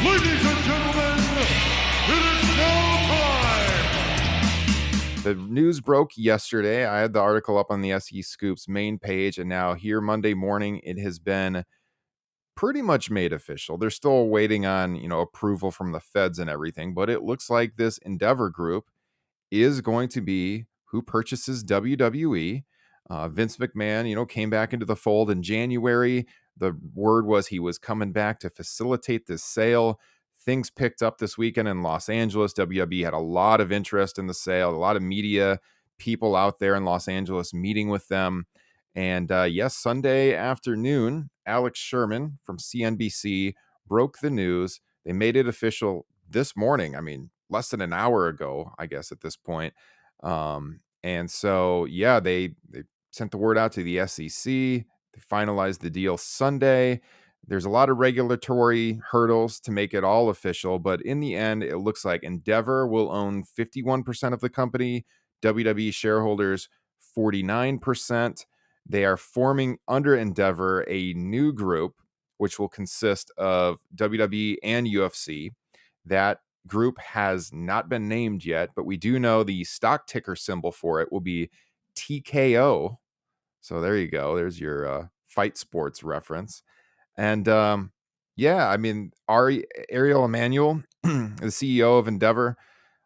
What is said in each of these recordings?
Ladies and gentlemen, it is now time! The news broke yesterday. I had the article up on the SE Scoops main page, and now here Monday morning, it has been pretty much made official. They're still waiting on, approval from the feds and everything, but it looks like this Endeavor Group is going to be who purchases WWE. Vince McMahon, came back into the fold in January. The word was he was coming back to facilitate this sale. Things picked up this weekend in Los Angeles. WWE had a lot of interest in the sale, a lot of media people out there in Los Angeles meeting with them. And yes, Sunday afternoon, Alex Sherman from CNBC broke the news. They made it official this morning. I mean, less than an hour ago, I guess, at this point. And so, yeah, they sent the word out to the SEC. They finalized the deal Sunday. There's a lot of regulatory hurdles to make it all official, but in the end, it looks like Endeavor will own 51% of the company, WWE shareholders 49%. They are forming under Endeavor a new group, which will consist of WWE and UFC. That group has not been named yet, but we do know the stock ticker symbol for it will be TKO. So there you go. There's your fight sports reference. And yeah, I mean, Ariel Emanuel, the CEO of Endeavor,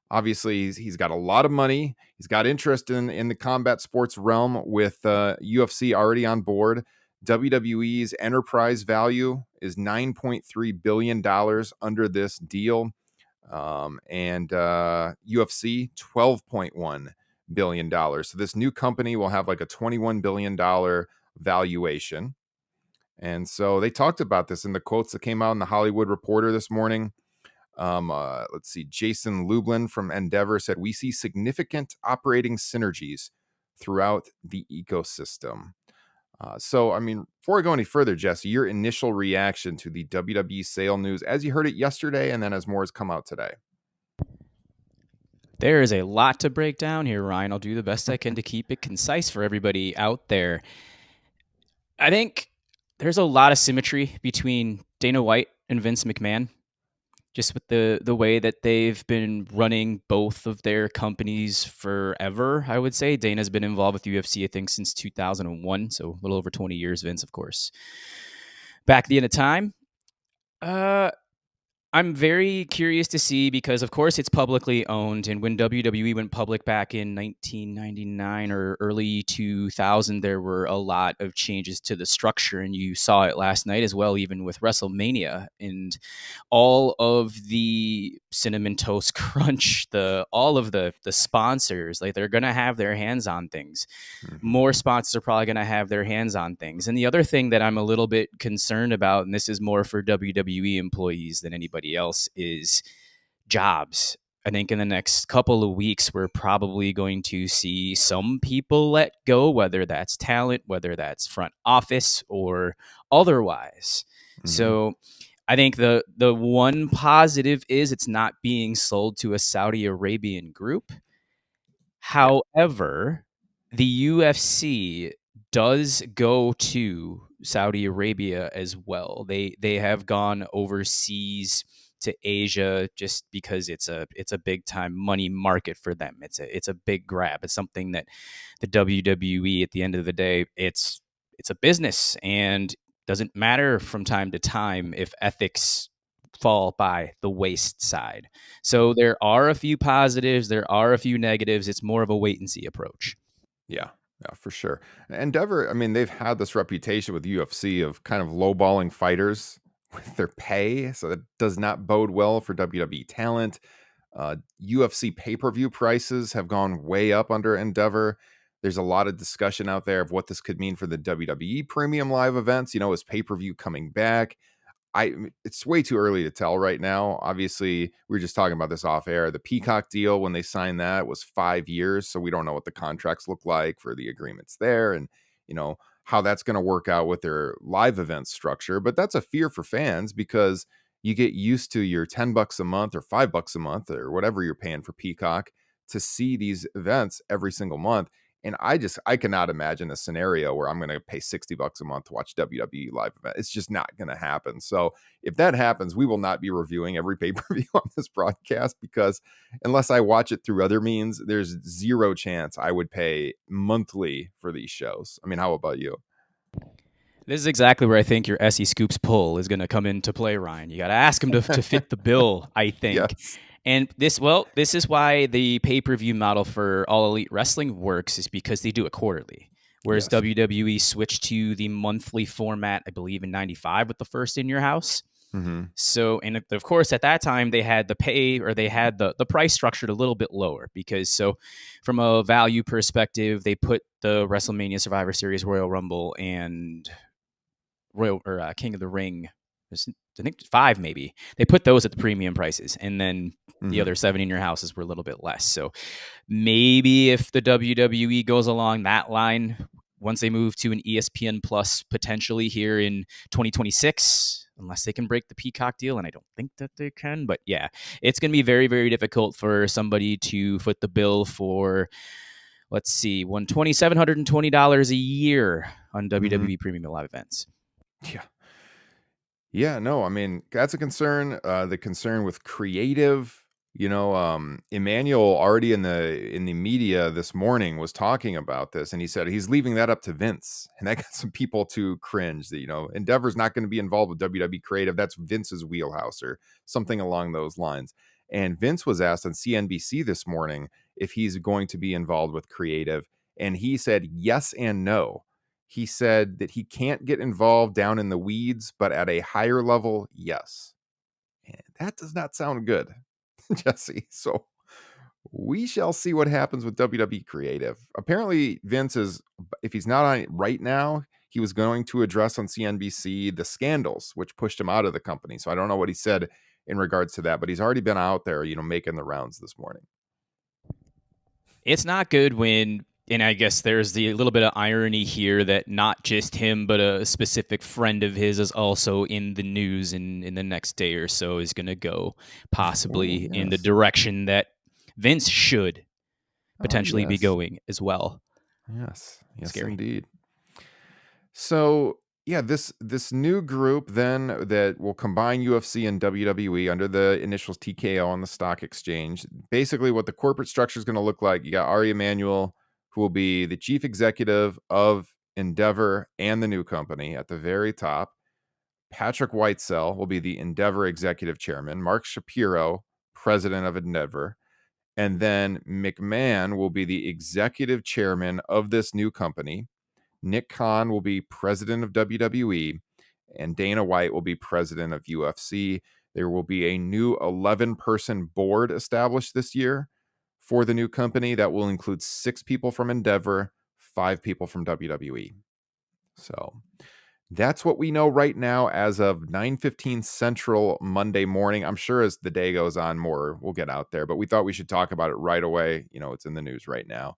obviously he's got a lot of money. He's got interest in the combat sports realm with UFC already on board. WWE's enterprise value is $9.3 billion under this deal. And UFC $12.1 billion. So this new company will have like a $21 billion valuation. And so they talked about this in the quotes that came out in the Hollywood Reporter this morning. Let's see. Jason Lublin from Endeavor said, "We see significant operating synergies throughout the ecosystem." So, I mean, before I go any further, Jesse, your initial reaction to the WWE sale news as you heard it yesterday and then as more has come out today? There is a lot to break down here, Ryan. I'll do the best I can to keep it concise for everybody out there. I think there's a lot of symmetry between Dana White and Vince McMahon, just with the way that they've been running both of their companies forever, I would say. Dana's been involved with UFC, I think, since 2001, so a little over 20 years. Vince, of course, back at the end of time. I'm very curious to see because, of course, it's publicly owned. And when WWE went public back in 1999 or early 2000, there were a lot of changes to the structure. And you saw it last night as well, even with WrestleMania and all of the Cinnamon Toast Crunch, all of the sponsors. Like, they're going to have their hands on things. Mm-hmm. More sponsors are probably going to have their hands on things. And the other thing that I'm a little bit concerned about, and this is more for WWE employees than anybody else, is jobs. I think in the next couple of weeks, we're probably going to see some people let go, whether that's talent, whether that's front office or otherwise. Mm-hmm. So I think the one positive is it's not being sold to a Saudi Arabian group. However, the UFC does go to Saudi Arabia as well. They have gone overseas to Asia just because it's a big time money market for them. It's a big grab. It's something that the WWE, at the end of the day, it's a business, and doesn't matter from time to time if ethics fall by the wayside. So there are a few positives, there are a few negatives. It's more of a wait and see approach. Yeah, for sure. Endeavor, I mean, they've had this reputation with UFC of kind of lowballing fighters with their pay, so that does not bode well for WWE talent. UFC pay-per-view prices have gone way up under Endeavor. There's a lot of discussion out there of what this could mean for the WWE premium live events. Is pay-per-view coming back? It's way too early to tell right now. Obviously, we were just talking about this off air. The Peacock deal, when they signed that, was 5 years. So we don't know what the contracts look like for the agreements there and, how that's going to work out with their live event structure. But that's a fear for fans because you get used to your $10 a month or $5 a month or whatever you're paying for Peacock to see these events every single month. And I cannot imagine a scenario where I'm going to pay $60 a month to watch WWE live event. It's just not going to happen. So if that happens, we will not be reviewing every pay-per-view on this broadcast, because unless I watch it through other means, there's zero chance I would pay monthly for these shows. I mean, how about you? This is exactly where I think your SE Scoops pull is going to come into play, Ryan. You got to ask him to fit the bill, I think. Yes. And this is why the pay-per-view model for All Elite Wrestling works, is because they do it quarterly. Whereas Yes. WWE switched to the monthly format, I believe, in '95 with the first In Your House. Mm-hmm. So, and of course, at that time, they had the price structured a little bit lower, because from a value perspective, they put the WrestleMania Survivor Series, Royal Rumble, and King of the Ring, I think 5 maybe. They put those at the premium prices, and then the other 7 In Your Houses were a little bit less. So maybe if the WWE goes along that line, once they move to an ESPN Plus potentially here in 2026, unless they can break the Peacock deal, and I don't think that they can, but yeah, it's going to be very, very difficult for somebody to foot the bill for, let's see, $720 a year on WWE Premium Live Events. Yeah. Yeah, no, I mean, that's a concern. The concern with creative, Emmanuel already in the media this morning was talking about this, and he said he's leaving that up to Vince. And that got some people to cringe that, Endeavor's not going to be involved with WWE creative. That's Vince's wheelhouse, or something along those lines. And Vince was asked on CNBC this morning if he's going to be involved with creative, and he said yes and no. He said that he can't get involved down in the weeds, but at a higher level, yes. And that does not sound good, Jesse. So we shall see what happens with WWE Creative. Apparently, Vince is, if he's not on it right now, he was going to address on CNBC the scandals, which pushed him out of the company. So I don't know what he said in regards to that, but he's already been out there, making the rounds this morning. It's not good when, and I guess there's the little bit of irony here that not just him, but a specific friend of his is also in the news, and in the next day or so is going to go possibly in the direction that Vince should potentially be going as well. Yes. Yes, Scary. Indeed. So yeah, this new group then that will combine UFC and WWE under the initials TKO on the stock exchange. Basically, what the corporate structure is going to look like: you got Ari Emanuel, who will be the chief executive of Endeavor and the new company at the very top. Patrick Whitesell will be the Endeavor executive chairman. Mark Shapiro, president of Endeavor. And then McMahon will be the executive chairman of this new company. Nick Khan will be president of WWE, and Dana White will be president of UFC. There will be a new 11-person board established this year for the new company that will include 6 people from Endeavor, 5 people from WWE. So that's what we know right now as of 9:15 Central Monday morning. I'm sure as the day goes on, more will get out there, but we thought we should talk about it right away. It's in the news right now.